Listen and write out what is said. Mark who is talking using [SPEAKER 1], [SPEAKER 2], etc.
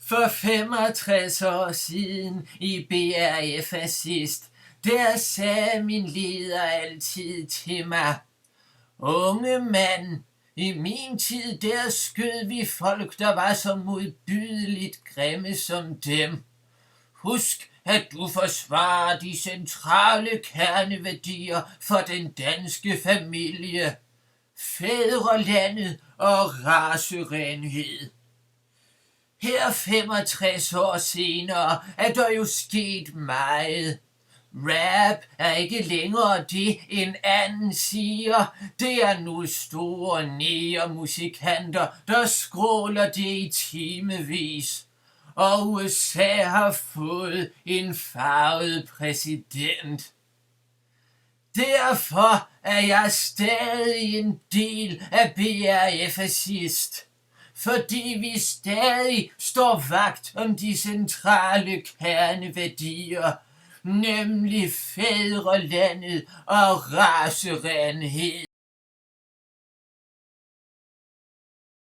[SPEAKER 1] For 65 år siden i BRF Assist, der sagde min leder altid til mig: unge mand, i min tid der skød vi folk, der var så modbydeligt grimme som dem. Husk, at du forsvarer de centrale kerneværdier for den danske familie, fædrelandet og racerenhed. Her 65 år senere er der jo sket meget. Rap er ikke længere det, en anden siger. Det er nu store negermusikanter, der skråler det i timevis. Og USA har fået en farvet præsident. Derfor er jeg stadig en del af BRF Assist. Fordi vi stadig står vagt om de centrale kerneværdier, nemlig fædrelandet og racerenhed.